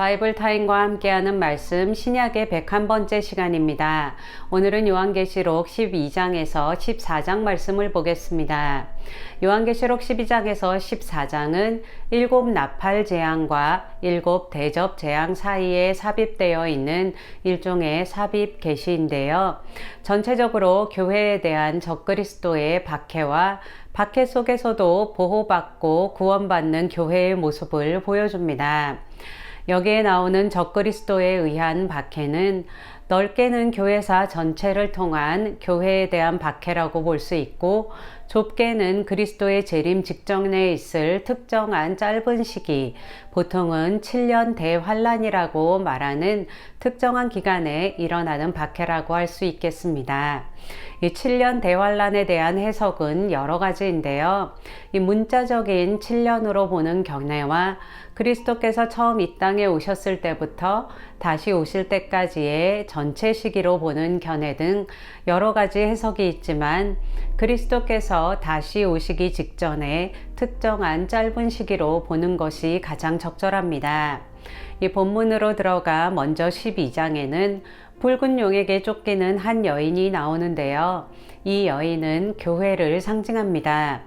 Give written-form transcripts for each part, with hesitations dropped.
바이블 타임과 함께하는 말씀 신약의 101번째 시간입니다. 오늘은 요한계시록 12장에서 14장 말씀을 보겠습니다. 요한계시록 12장에서 14장은 7 나팔 재앙과 7 대접 재앙 사이에 삽입되어 있는 일종의 삽입 계시인데요. 전체적으로 교회에 대한 적그리스도의 박해와 박해 속에서도 보호받고 구원받는 교회의 모습을 보여줍니다. 여기에 나오는 적그리스도에 의한 박해는 넓게는 교회사 전체를 통한 교회에 대한 박해라고 볼 수 있고, 좁게는 그리스도의 재림 직전에 있을 특정한 짧은 시기, 보통은 7년 대환란이라고 말하는 특정한 기간에 일어나는 박해라고 할 수 있겠습니다. 이 7년 대환란에 대한 해석은 여러 가지인데요. 이 문자적인 7년으로 보는 견해와 그리스도께서 처음 이 땅에 오셨을 때부터 다시 오실 때까지의 전체 시기로 보는 견해 등 여러 가지 해석이 있지만, 그리스도께서 다시 오시기 직전에 특정한 짧은 시기로 보는 것이 가장 적절합니다. 이 본문으로 들어가 먼저 12장에는 붉은 용에게 쫓기는 한 여인이 나오는데요. 이 여인은 교회를 상징합니다.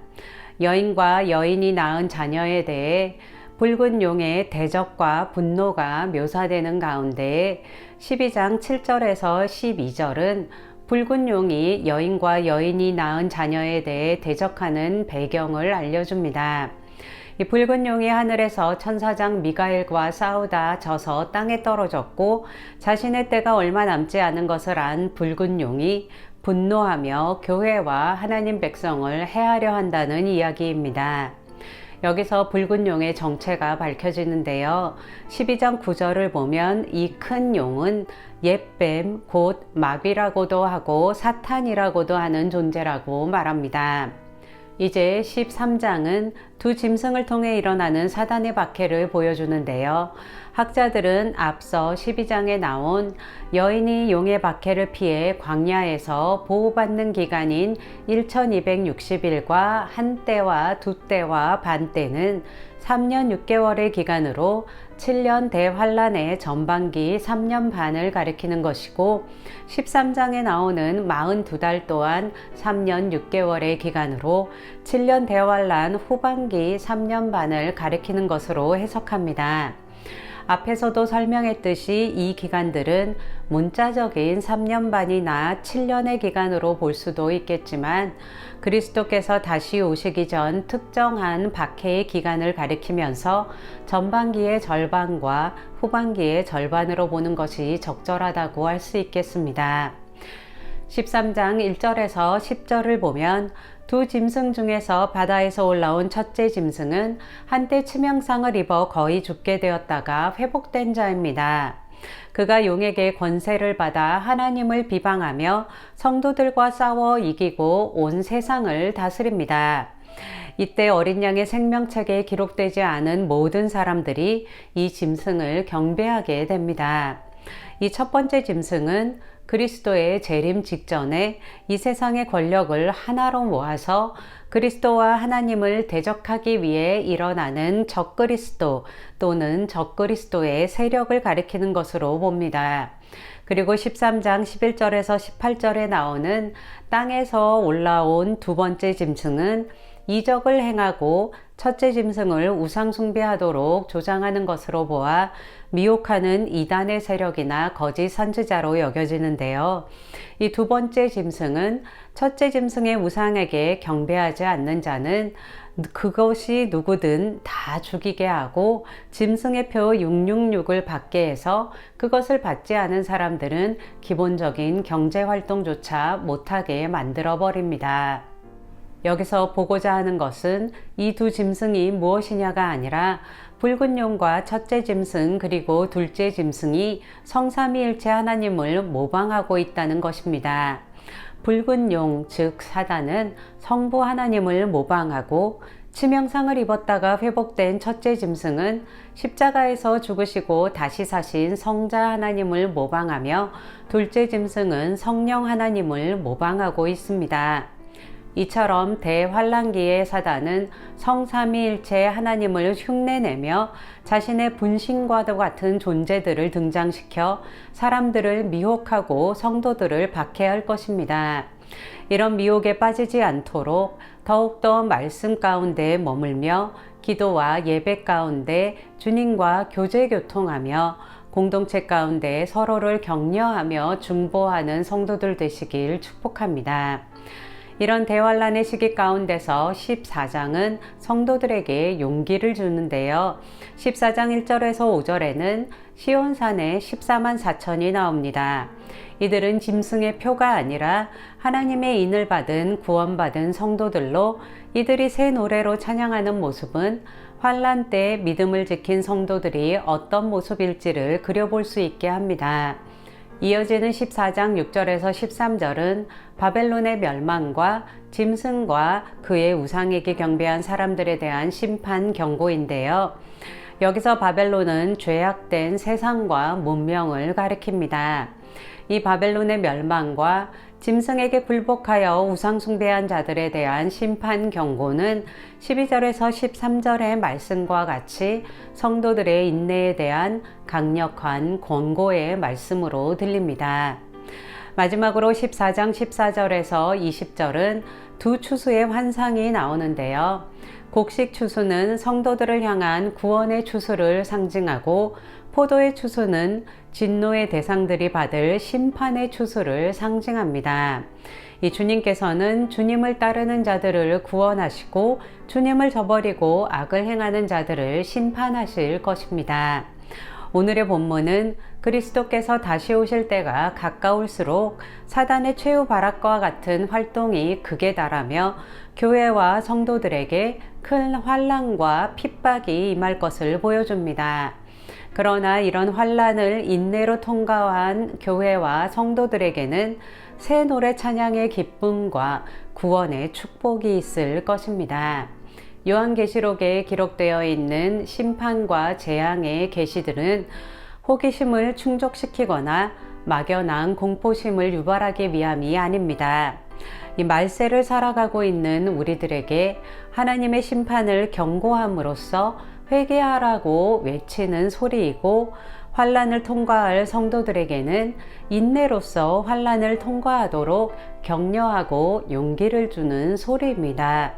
여인과 여인이 낳은 자녀에 대해 붉은 용의 대적과 분노가 묘사되는 가운데 12장 7절에서 12절은 붉은 용이 여인과 여인이 낳은 자녀에 대해 대적하는 배경을 알려줍니다. 이 붉은 용이 하늘에서 천사장 미가엘과 싸우다 져서 땅에 떨어졌고, 자신의 때가 얼마 남지 않은 것을 안 붉은 용이 분노하며 교회와 하나님 백성을 해하려 한다는 이야기입니다. 여기서 붉은 용의 정체가 밝혀지는데요. 12장 9절을 보면 이 큰 용은 옛뱀 곧 마귀라고도 하고 사탄이라고도 하는 존재라고 말합니다. 이제 13장은 두 짐승을 통해 일어나는 사단의 박해를 보여주는데요. 학자들은 앞서 12장에 나온 여인이 용의 박해를 피해 광야에서 보호받는 기간인 1260일과 한때와 두때와 반때는 3년 6개월의 기간으로 7년 대환란의 전반기 3년 반을 가리키는 것이고, 13장에 나오는 42달 또한 3년 6개월의 기간으로 7년 대환란 후반기 3년 반을 가리키는 것으로 해석합니다. 앞에서도 설명했듯이 이 기간들은 문자적인 3년 반이나 7년의 기간으로 볼 수도 있겠지만, 그리스도께서 다시 오시기 전 특정한 박해의 기간을 가리키면서 전반기의 절반과 후반기의 절반으로 보는 것이 적절하다고 할 수 있겠습니다. 13장 1절에서 10절을 보면 두 짐승 중에서 바다에서 올라온 첫째 짐승은 한때 치명상을 입어 거의 죽게 되었다가 회복된 자입니다. 그가 용에게 권세를 받아 하나님을 비방하며 성도들과 싸워 이기고 온 세상을 다스립니다. 이때 어린 양의 생명책에 기록되지 않은 모든 사람들이 이 짐승을 경배하게 됩니다. 이 첫 번째 짐승은 그리스도의 재림 직전에 이 세상의 권력을 하나로 모아서 그리스도와 하나님을 대적하기 위해 일어나는 적그리스도 또는 적그리스도의 세력을 가리키는 것으로 봅니다. 그리고 13장 11절에서 18절에 나오는 땅에서 올라온 두 번째 짐승은 이적을 행하고 첫째 짐승을 우상 숭배하도록 조장하는 것으로 보아 미혹하는 이단의 세력이나 거짓 선지자로 여겨지는데요. 이 두 번째 짐승은 첫째 짐승의 우상에게 경배하지 않는 자는 그것이 누구든 다 죽이게 하고, 짐승의 표 666을 받게 해서 그것을 받지 않은 사람들은 기본적인 경제활동조차 못하게 만들어 버립니다. 여기서 보고자 하는 것은 이 두 짐승이 무엇이냐가 아니라 붉은 용과 첫째 짐승 그리고 둘째 짐승이 성삼위일체 하나님을 모방하고 있다는 것입니다. 붉은 용, 즉 사단은 성부 하나님을 모방하고, 치명상을 입었다가 회복된 첫째 짐승은 십자가에서 죽으시고 다시 사신 성자 하나님을 모방하며, 둘째 짐승은 성령 하나님을 모방하고 있습니다. 이처럼 대환란기에 사단은 성삼위일체 하나님을 흉내내며 자신의 분신과도 같은 존재들을 등장시켜 사람들을 미혹하고 성도들을 박해할 것입니다. 이런 미혹에 빠지지 않도록 더욱더 말씀 가운데 머물며 기도와 예배 가운데 주님과 교제 교통하며 공동체 가운데 서로를 격려하며 중보하는 성도들 되시길 축복합니다. 이런 대환란의 시기 가운데서 14장은 성도들에게 용기를 주는데요. 14장 1절에서 5절에는 시온산에 14만 4천이 나옵니다. 이들은 짐승의 표가 아니라 하나님의 인을 받은 구원받은 성도들로 이들이 새 노래로 찬양하는 모습은 환란 때 믿음을 지킨 성도들이 어떤 모습일지를 그려볼 수 있게 합니다. 이어지는 14장 6절에서 13절은 바벨론의 멸망과 짐승과 그의 우상에게 경배한 사람들에 대한 심판 경고인데요. 여기서 바벨론은 죄악된 세상과 문명을 가리킵니다. 이 바벨론의 멸망과 짐승에게 굴복하여 우상 숭배한 자들에 대한 심판 경고는 12절에서 13절의 말씀과 같이 성도들의 인내에 대한 강력한 권고의 말씀으로 들립니다. 마지막으로 14장 14절에서 20절은 두 추수의 환상이 나오는데요. 곡식 추수는 성도들을 향한 구원의 추수를 상징하고 포도의 추수는 진노의 대상들이 받을 심판의 추수를 상징합니다. 이 주님께서는 주님을 따르는 자들을 구원하시고 주님을 저버리고 악을 행하는 자들을 심판하실 것입니다. 오늘의 본문은 그리스도께서 다시 오실 때가 가까울수록 사단의 최후 발악과 같은 활동이 극에 달하며 교회와 성도들에게 큰 환난과 핍박이 임할 것을 보여줍니다. 그러나 이런 환난을 인내로 통과한 교회와 성도들에게는 새 노래 찬양의 기쁨과 구원의 축복이 있을 것입니다. 요한계시록에 기록되어 있는 심판과 재앙의 계시들은 호기심을 충족시키거나 막연한 공포심을 유발하기 위함이 아닙니다. 이 말세를 살아가고 있는 우리들에게 하나님의 심판을 경고함으로써 회개하라고 외치는 소리이고, 환난을 통과할 성도들에게는 인내로서 환난을 통과하도록 격려하고 용기를 주는 소리입니다.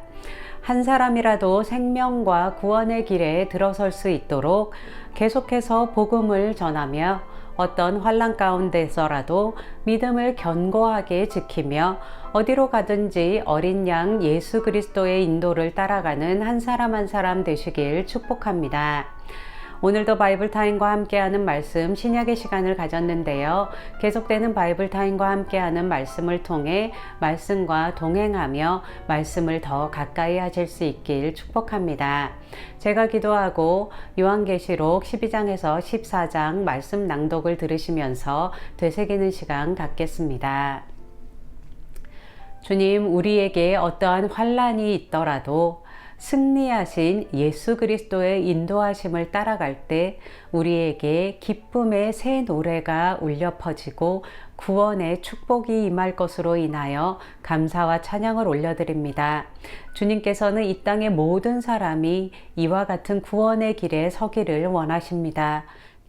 한 사람이라도 생명과 구원의 길에 들어설 수 있도록 계속해서 복음을 전하며 어떤 환난 가운데서라도 믿음을 견고하게 지키며 어디로 가든지 어린 양 예수 그리스도의 인도를 따라가는 한 사람 한 사람 되시길 축복합니다. 오늘도 바이블타임과 함께하는 말씀 신약의 시간을 가졌는데요. 계속되는 바이블타임과 함께하는 말씀을 통해 말씀과 동행하며 말씀을 더 가까이 하실 수 있길 축복합니다. 제가 기도하고 요한계시록 12장에서 14장 말씀 낭독을 들으시면서 되새기는 시간 갖겠습니다. 주님, 우리에게 어떠한 환난이 있더라도 승리하신 예수 그리스도의 인도하심을 따라갈 때 우리에게 기쁨의 새 노래가 울려 퍼지고 구원의 축복이 임할 것으로 인하여 감사와 찬양을 올려드립니다. 주님께서는 이 땅의 모든 사람이 이와 같은 구원의 길에 서기를 원하십니다.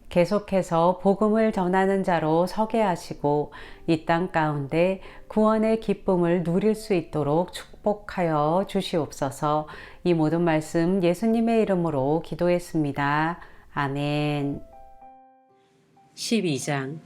계속해서 복음을 전하는 자로 서게 하시고 이 땅 가운데 구원의 기쁨을 누릴 수 있도록 축복하여 주시옵소서. 이 모든 말씀 예수님의 이름으로 기도했습니다. 아멘. 12장.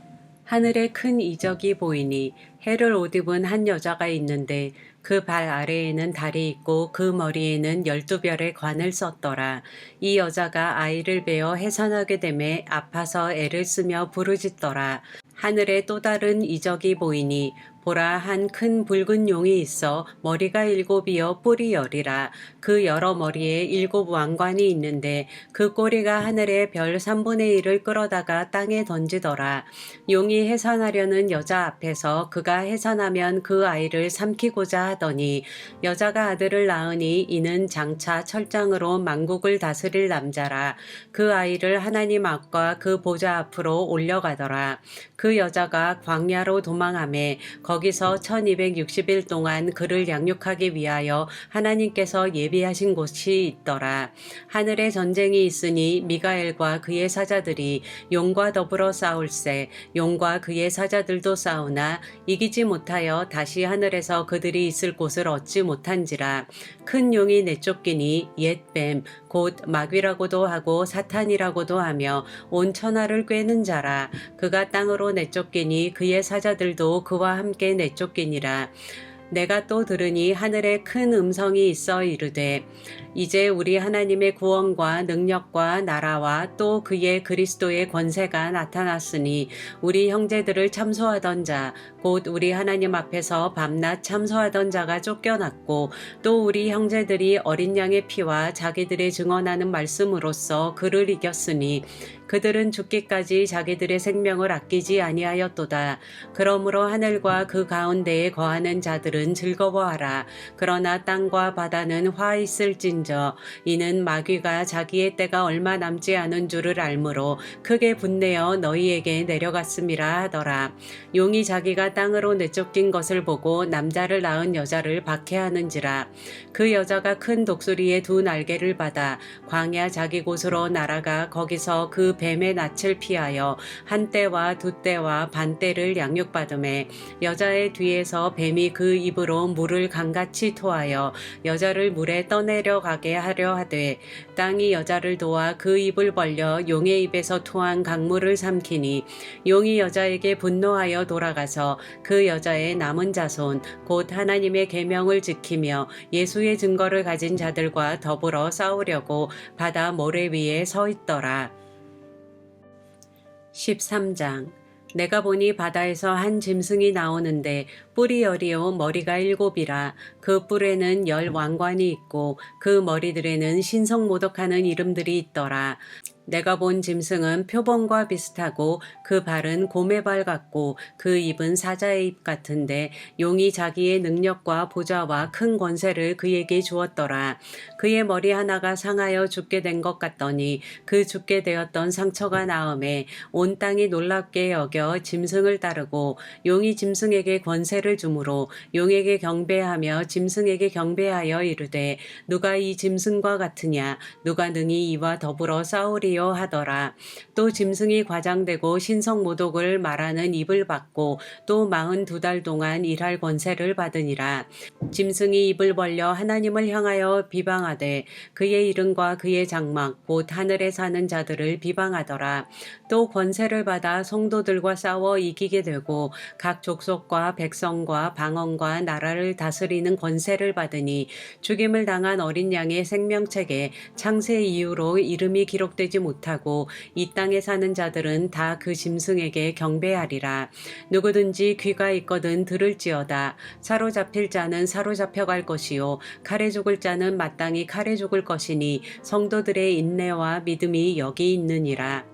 하늘에 큰 이적이 보이니 해를 옷 입은 한 여자가 있는데 그 발 아래에는 달이 있고 그 머리에는 12별의 관을 썼더라. 이 여자가 아이를 베어 해산하게 되매 아파서 애를 쓰며 부르짖더라. 하늘에 또 다른 이적이 보이니 보라, 한 큰 붉은 용이 있어 머리가 7이여 뿔이 10이라. 그 여러 머리에 7 왕관이 있는데 그 꼬리가 하늘의 별 3분의 1을 끌어다가 땅에 던지더라. 용이 해산하려는 여자 앞에서 그가 해산하면 그 아이를 삼키고자 하더니 여자가 아들을 낳으니 이는 장차 철장으로 만국을 다스릴 남자라. 그 아이를 하나님 앞과 그 보좌 앞으로 올려가더라. 그 여자가 광야로 도망하매 거기서 1260일 동안 그를 양육하기 위하여 하나님께서 예비하신 곳이 있더라. 하늘에 전쟁이 있으니 미가엘과 그의 사자들이 용과 더불어 싸울세. 용과 그의 사자들도 싸우나 이기지 못하여 다시 하늘에서 그들이 있을 곳을 얻지 못한지라. 큰 용이 내쫓기니 옛뱀 곧 마귀라고도 하고 사탄이라고도 하며 온 천하를 꿰는 자라. 그가 땅으로 내쫓기니 그의 사자들도 그와 함께 내쫓기니라. 내가 또 들으니 하늘에 큰 음성이 있어 이르되 이제 우리 하나님의 구원과 능력과 나라와 또 그의 그리스도의 권세가 나타났으니 우리 형제들을 참소하던 자 곧 우리 하나님 앞에서 밤낮 참소하던 자가 쫓겨났고 또 우리 형제들이 어린 양의 피와 자기들의 증언하는 말씀으로써 그를 이겼으니 그들은 죽기까지 자기들의 생명을 아끼지 아니하였도다. 그러므로 하늘과 그 가운데에 거하는 자들은 즐거워하라. 그러나 땅과 바다는 화 있을진저 이는 마귀가 자기의 때가 얼마 남지 않은 줄을 알므로 크게 분내어 너희에게 내려갔음이라 하더라. 용이 자기가 땅으로 내쫓긴 것을 보고 남자를 낳은 여자를 박해하는지라. 그 여자가 큰 독수리의 두 날개를 받아 광야 자기 곳으로 날아가 거기서 그 뱀의 낯을 피하여 한 때와 두 때와 반 때를 양육받음에 여자의 뒤에서 뱀이 그 입으로 물을 강같이 토하여 여자를 물에 떠내려 가게 하려 하되 땅이 여자를 도와 그 입을 벌려 용의 입에서 토한 강물을 삼키니 용이 여자에게 분노하여 돌아가서 그 여자의 남은 자손 곧 하나님의 계명을 지키며 예수의 증거를 가진 자들과 더불어 싸우려고 바다 모래 위에 서 있더라. 13장 내가 보니 바다에서 한 짐승이 나오는데 뿔이 10이요 머리가 7이라. 그 뿔에는 10 왕관이 있고 그 머리들에는 신성모독하는 이름들이 있더라. 내가 본 짐승은 표범과 비슷하고 그 발은 곰의 발 같고 그 입은 사자의 입 같은데 용이 자기의 능력과 보좌와 큰 권세를 그에게 주었더라. 그의 머리 하나가 상하여 죽게 된 것 같더니 그 죽게 되었던 상처가 나음에 온 땅이 놀랍게 여겨 짐승을 따르고 용이 짐승에게 권세를 주므로 용에게 경배하며 짐승에게 경배하여 이르되 누가 이 짐승과 같으냐 누가 능히 이와 더불어 싸우리 하더라. 또 짐승이 과장되고 신성모독을 말하는 입을 받고 또 42달 동안 일할 권세를 받으니라. 짐승이 입을 벌려 하나님을 향하여 비방하되 그의 이름과 그의 장막 곧 하늘에 사는 자들을 비방하더라. 또 권세를 받아 성도들과 싸워 이기게 되고 각 족속과 백성과 방언과 나라를 다스리는 권세를 받으니 죽임을 당한 어린 양의 생명책에 창세 이후로 이름이 기록되지 못하고 이 땅에 사는 자들은 다 그 짐승에게 경배하리라. 누구든지 귀가 있거든 들을지어다. 사로잡힐 자는 사로잡혀 갈 것이요 칼에 죽을 자는 마땅히 칼에 죽을 것이니 성도들의 인내와 믿음이 여기 있느니라.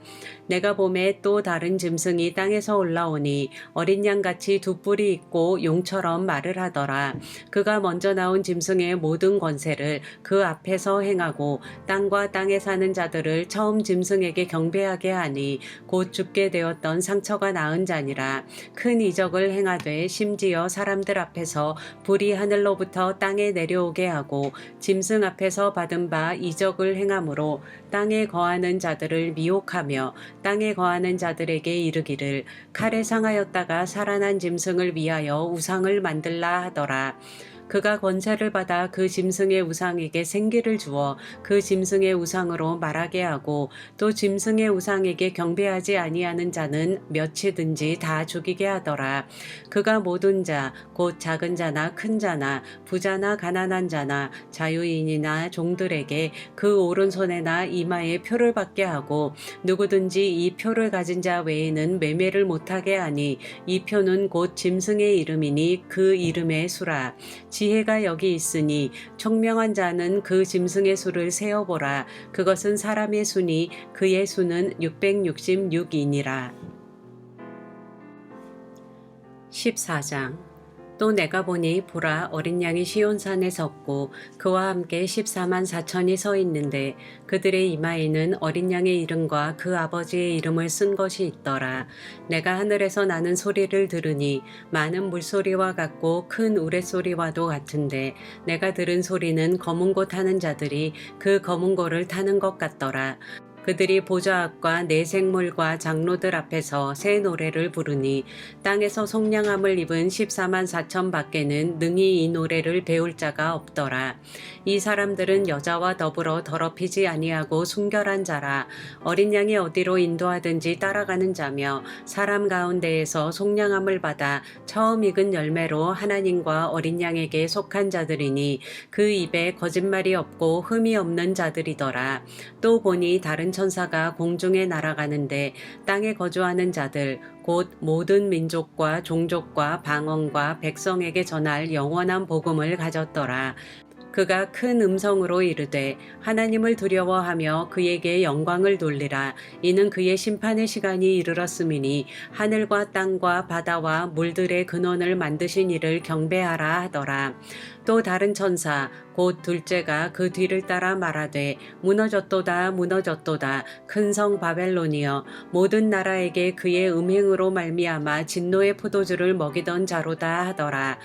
내가 봄에 또 다른 짐승이 땅에서 올라오니 어린 양같이 두 뿔이 있고 용처럼 말을 하더라. 그가 먼저 나온 짐승의 모든 권세를 그 앞에서 행하고 땅과 땅에 사는 자들을 처음 짐승에게 경배하게 하니 곧 죽게 되었던 상처가 나은 자니라. 큰 이적을 행하되 심지어 사람들 앞에서 불이 하늘로부터 땅에 내려오게 하고 짐승 앞에서 받은 바 이적을 행함으로 땅에 거하는 자들을 미혹하며 땅에 거하는 자들에게 이르기를 칼에 상하였다가 살아난 짐승을 위하여 우상을 만들라 하더라. 그가 권세를 받아 그 짐승의 우상에게 생기를 주어 그 짐승의 우상으로 말하게 하고 또 짐승의 우상에게 경배하지 아니하는 자는 몇이든지 다 죽이게 하더라. 그가 모든 자 곧 작은 자나 큰 자나 부자나 가난한 자나 자유인이나 종들에게 그 오른손에나 이마에 표를 받게 하고 누구든지 이 표를 가진 자 외에는 매매를 못하게 하니 이 표는 곧 짐승의 이름이니 그 이름의 수라. 지혜가 여기 있으니 총명한 자는 그 짐승의 수를 세어보라. 그것은 사람의 수니 그의 수는 666이니라. 14장 또 내가 보니 보라 어린 양이 시온산에 섰고 그와 함께 14만 4천이 서 있는데 그들의 이마에는 어린 양의 이름과 그 아버지의 이름을 쓴 것이 있더라. 내가 하늘에서 나는 소리를 들으니 많은 물소리와 같고 큰 우레소리와도 같은데 내가 들은 소리는 검은 고 타는 자들이 그 검은 고를 타는 것 같더라. 그들이 보좌 앞과 네 생물과 장로들 앞에서 새 노래를 부르니 땅에서 속량함을 입은 14만 4천 밖에는 능히 이 노래를 배울 자가 없더라. 이 사람들은 여자와 더불어 더럽히지 아니하고 순결한 자라. 어린 양이 어디로 인도하든지 따라가는 자며 사람 가운데에서 속량함을 받아 처음 익은 열매로 하나님과 어린 양에게 속한 자들이니 그 입에 거짓말이 없고 흠이 없는 자들이더라. 또 보니 다른 천사가 공중에 날아가는데 땅에 거주하는 자들 곧 모든 민족과 종족과 방언과 백성에게 전할 영원한 복음을 가졌더라. 그가 큰 음성으로 이르되 하나님을 두려워하며 그에게 영광을 돌리라. 이는 그의 심판의 시간이 이르렀음이니 하늘과 땅과 바다와 물들의 근원을 만드신 이를 경배하라 하더라. 또 다른 천사 곧 둘째가 그 뒤를 따라 말하되 무너졌도다 무너졌도다 큰 성 바벨론이여 모든 나라에게 그의 음행으로 말미암아 진노의 포도주를 먹이던 자로다 하더라.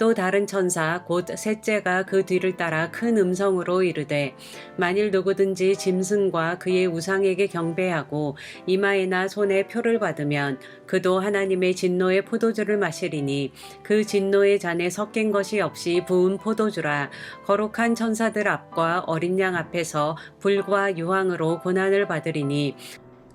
또 다른 천사 곧 셋째가 그 뒤를 따라 큰 음성으로 이르되 만일 누구든지 짐승과 그의 우상에게 경배하고 이마에나 손에 표를 받으면 그도 하나님의 진노의 포도주를 마시리니 그 진노의 잔에 섞인 것이 없이 부은 포도주라. 거룩한 천사들 앞과 어린 양 앞에서 불과 유황으로 고난을 받으리니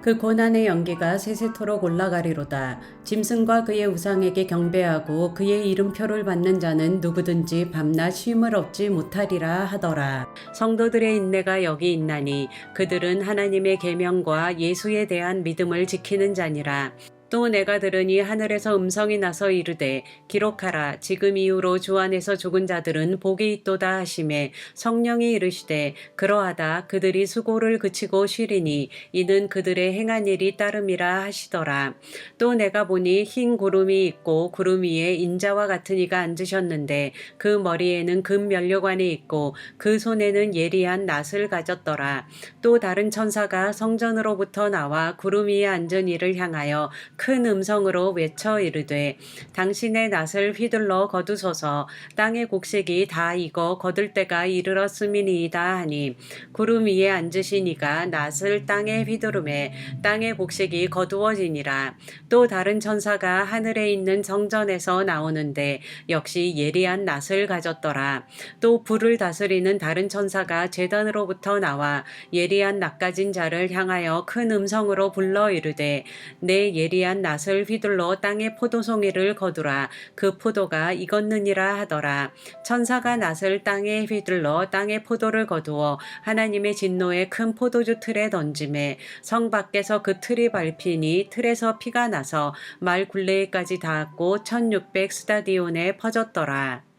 그 고난의 연기가 세세토록 올라가리로다. 짐승과 그의 우상에게 경배하고 그의 이름표를 받는 자는 누구든지 밤낮 쉼을 얻지 못하리라 하더라. 성도들의 인내가 여기 있나니 그들은 하나님의 계명과 예수에 대한 믿음을 지키는 자니라. 또 내가 들으니 하늘에서 음성이 나서 이르되 기록하라. 지금 이후로 주 안에서 죽은 자들은 복이 있도다 하시매 성령이 이르시되 그러하다. 그들이 수고를 그치고 쉬리니 이는 그들의 행한 일이 따름이라 하시더라. 또 내가 보니 흰 구름이 있고 구름 위에 인자와 같은 이가 앉으셨는데 그 머리에는 금 면류관이 있고 그 손에는 예리한 낫을 가졌더라. 또 다른 천사가 성전으로부터 나와 구름 위에 앉은 이를 향하여 큰 음성으로 외쳐 이르되 당신의 낫을 휘둘러 거두소서. 땅의 곡식이 다 익어 거둘 때가 이르렀음이니이다 하니 구름 위에 앉으신 이가 낫을 땅에 휘두르매 땅의 곡식이 거두어지니라. 또 다른 천사가 하늘에 있는 성전에서 나오는데 역시 예리한 낫을 가졌더라. 또 불을 다스리는 다른 천사가 제단으로부터 나와 예리한 낫 가진 자를 향하여 큰 음성으로 불러 이르되 내 예리한 낫을 휘둘러 땅의 포도송이를 거두라. 그 포도가 익었느니라 하더라. 천사가 낫을 땅에 휘둘러 땅의 포도를 거두어 하나님의 진노의 큰 포도주 틀에 던지매 성 밖에서 그 틀이 밟히니 틀에서 피가 나서 말 굴레에까지 닿았고 1600 스타디온에 퍼졌더라.